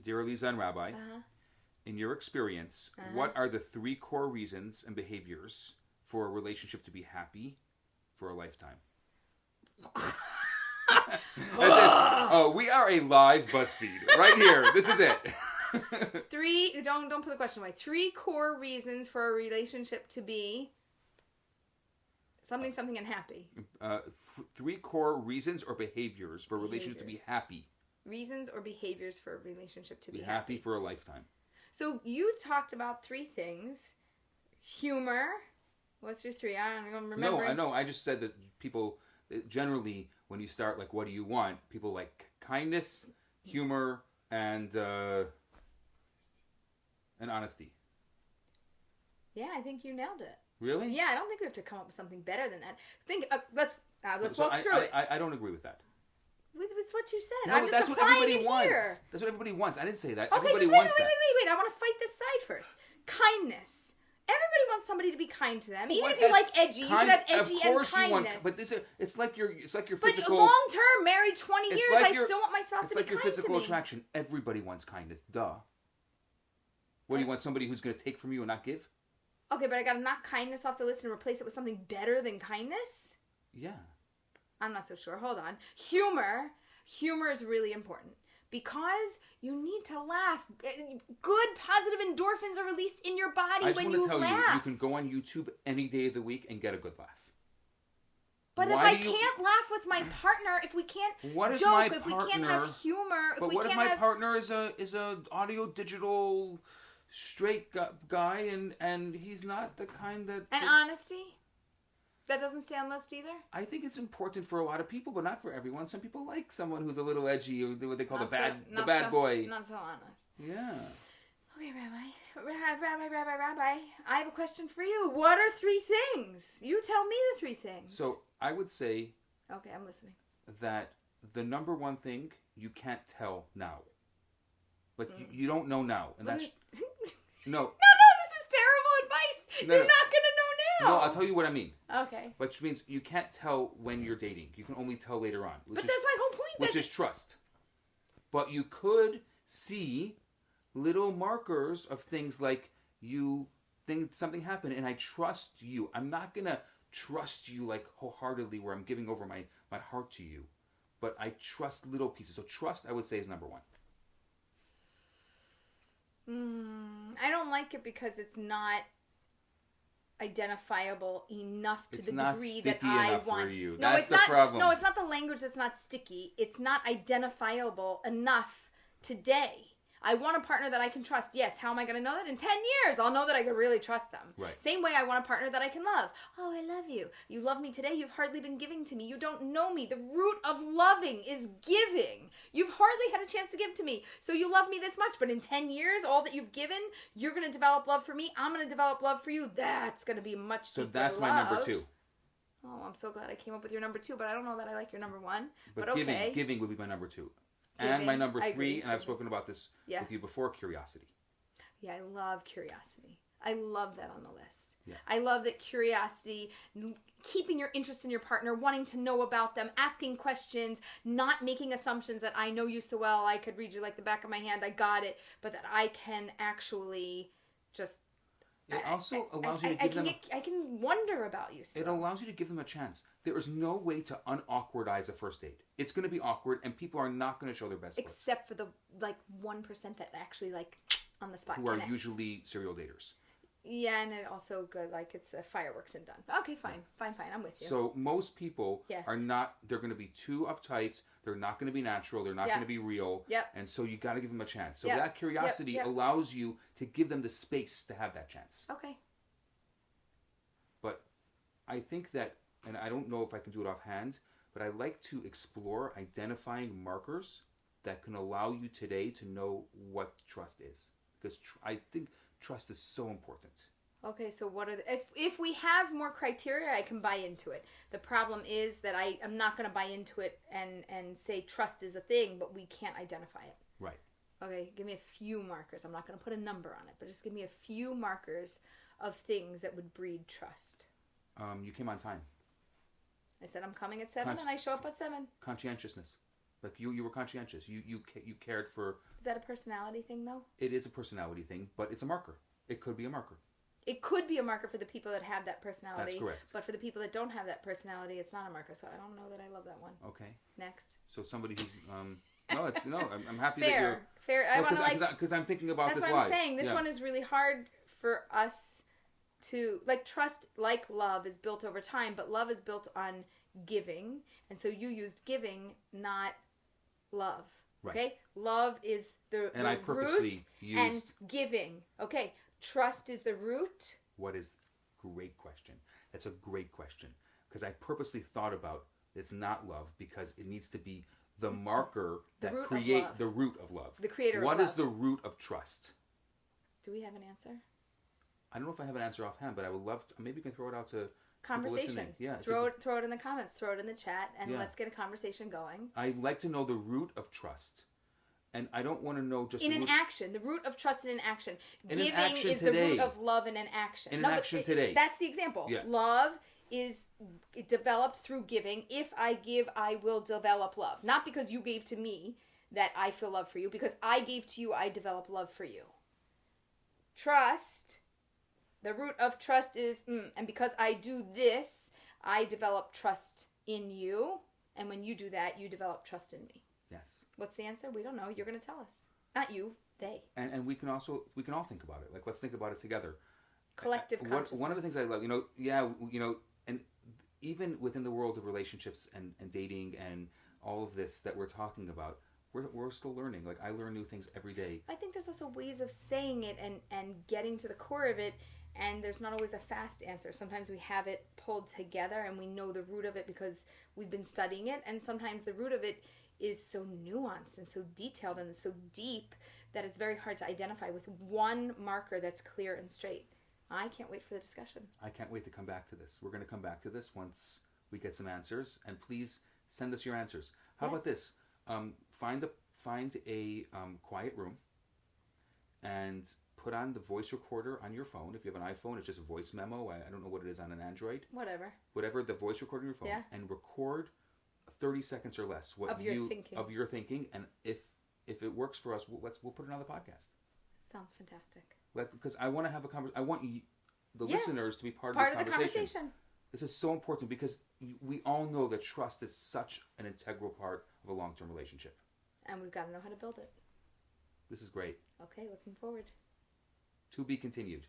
Dear Aleeza and Rabbi, in your experience, what are the 3 core reasons and behaviors for a relationship to be happy for a lifetime? We are a live BuzzFeed right here. This is it. 3. Don't put the question away. 3 core reasons for a relationship to be something and happy. 3 core reasons or behaviors for a relationship to be happy. Reasons or behaviors for a relationship to be happy for a lifetime. So you talked about 3 things. Humor. What's your 3? I don't even remember. No, I know. I just said that people generally, when you start like, what do you want? People like kindness, humor, and honesty. Yeah, I think you nailed it. Really? Yeah, I don't think we have to come up with something better than that. Let's walk through it. I don't agree with that. It's what you said. No, I'm that's just what everybody wants. Here. That's what everybody wants. I didn't say that. Okay, everybody wait. wants that. Wait. I want to fight this side first. Kindness. Everybody wants somebody to be kind to them. Even if you like edgy, you can have edgy and kindness. But it's like your physical. But long term, married 20 years, I still want my spouse to be kind to me. It's like your physical attraction. Everybody wants kindness. Duh. What do you want? Somebody who's going to take from you and not give? Okay, but I got to knock kindness off the list and replace it with something better than kindness? Yeah. I'm not so sure. Hold on. Humor. Humor is really important because you need to laugh. Good, positive endorphins are released in your body when you laugh. I just want to tell you, you can go on YouTube any day of the week and get a good laugh. But if I can't laugh with my partner, if we can't joke, if we can't have humor, but what if my partner is a audio digital straight guy and he's not the kind that... And honesty? That doesn't stay on the list either? I think it's important for a lot of people, but not for everyone. Some people like someone who's a little edgy, or what they call the bad boy. Not so honest. Yeah. Okay, Rabbi, I have a question for you. What are 3 things? You tell me the 3 things. So I would say... Okay, I'm listening. That the number one thing you can't tell now. Like, you don't know now. And that's... No. This is terrible advice. You're not going to know now. No, I'll tell you what I mean. Okay. Which means you can't tell when you're dating. You can only tell later on. But that's my whole point. Which is trust. But you could see little markers of things like something happened and I trust you. I'm not going to trust you like wholeheartedly where I'm giving over my heart to you. But I trust little pieces. So trust, I would say, is number 1. I don't like it because it's not identifiable enough to the degree that I want. No, that's the problem. No, it's not the language that's not sticky. It's not identifiable enough today. I want a partner that I can trust. Yes, how am I going to know that? In 10 years, I'll know that I can really trust them. Right. Same way I want a partner that I can love. Oh, I love you. You love me today. You've hardly been giving to me. You don't know me. The root of loving is giving. You've hardly had a chance to give to me. So you love me this much. But in 10 years, all that you've given, you're going to develop love for me. I'm going to develop love for you. That's going to be much deeper love. So that's my number 2. Oh, I'm so glad I came up with your number 2. But I don't know that I like your number 1. But okay. Giving would be my number 2. And my number 3, and I've spoken about this with you before, curiosity. Yeah, I love curiosity. I love that on the list. Yeah. I love that curiosity, keeping your interest in your partner, wanting to know about them, asking questions, not making assumptions that I know you so well, I could read you like the back of my hand, I got it, but that I can actually just... It also allows you to give them... I can wonder about you still. It allows you to give them a chance. There is no way to unawkwardize a first date. It's going to be awkward, and people are not going to show their best foot. Except for the 1% that actually on the spot who are usually serial daters. Yeah, and it also good, it's fireworks and done. Okay, fine, I'm with you. So most people are not, they're going to be too uptight, they're not going to be natural, they're not going to be real, and so you got to give them a chance. So that curiosity allows you to give them the space to have that chance. Okay. But I think that, and I don't know if I can do it offhand, but I like to explore identifying markers that can allow you today to know what trust is. Because I think trust is so important. Okay, so what are if we have more criteria, I can buy into it. The problem is that I'm not going to buy into it and say trust is a thing, but we can't identify it. Right. Okay, give me a few markers. I'm not going to put a number on it, but just give me a few markers of things that would breed trust. You came on time. I said I'm coming at 7 and I show up at 7. Conscientiousness. Like you were conscientious. You cared for... Is that a personality thing, though? It is a personality thing, but it's a marker. It could be a marker. It could be a marker for the people that have that personality. That's correct. But for the people that don't have that personality, it's not a marker. So I don't know that I love that one. Okay. Next. So somebody who's... I'm happy fair, that you're... Fair. I want to Because I'm thinking about that's this what live. I'm saying. This one is really hard for us to... Like, trust, like love, is built over time, but love is built on giving. And so you used giving, not love. Right. Okay? Love is the I purposely root and giving. Okay. Trust is the root. What is... Great question. That's a great question. Because I purposely thought about it's not love because it needs to be the marker that create the root of love. The creator of love. What is the root of trust? Do we have an answer? I don't know if I have an answer offhand, but I would love to... Maybe you can throw it out to conversation. Yeah, throw it in the comments. Throw it in the chat, and let's get a conversation going. I'd like to know the root of trust. And I don't want to know just... In an action. The root of trust in an action. Giving is today. The root of love in an action. In an action today. That's the example. Yeah. Love is developed through giving. If I give, I will develop love. Not because you gave to me that I feel love for you. Because I gave to you, I develop love for you. Trust. The root of trust is, and because I do this, I develop trust in you. And when you do that, you develop trust in me. Yes. What's the answer? We don't know. You're going to tell us. Not you. They. And we can all think about it. Like, let's think about it together. Collective consciousness. One of the things I love, and even within the world of relationships and dating and all of this that we're talking about, we're still learning. Like, I learn new things every day. I think there's also ways of saying it and getting to the core of it, and there's not always a fast answer. Sometimes we have it pulled together and we know the root of it because we've been studying it, and sometimes the root of it is so nuanced and so detailed and so deep that it's very hard to identify with one marker that's clear and straight. I can't wait for the discussion. I can't wait to come back to this. We're going to come back to this once we get some answers, and please send us your answers. How about this? Find a quiet room and put on the voice recorder on your phone. If you have an iPhone, it's just a voice memo. I don't know what it is on an Android. Whatever, the voice recorder on your phone, and record 30 seconds or less of your thinking, and if it works for us, we'll put it on the podcast. Sounds fantastic. Because I want to have a conversation. I want the listeners to be part of this conversation. This is so important because we all know that trust is such an integral part of a long-term relationship. And we've got to know how to build it. This is great. Okay, looking forward. To be continued.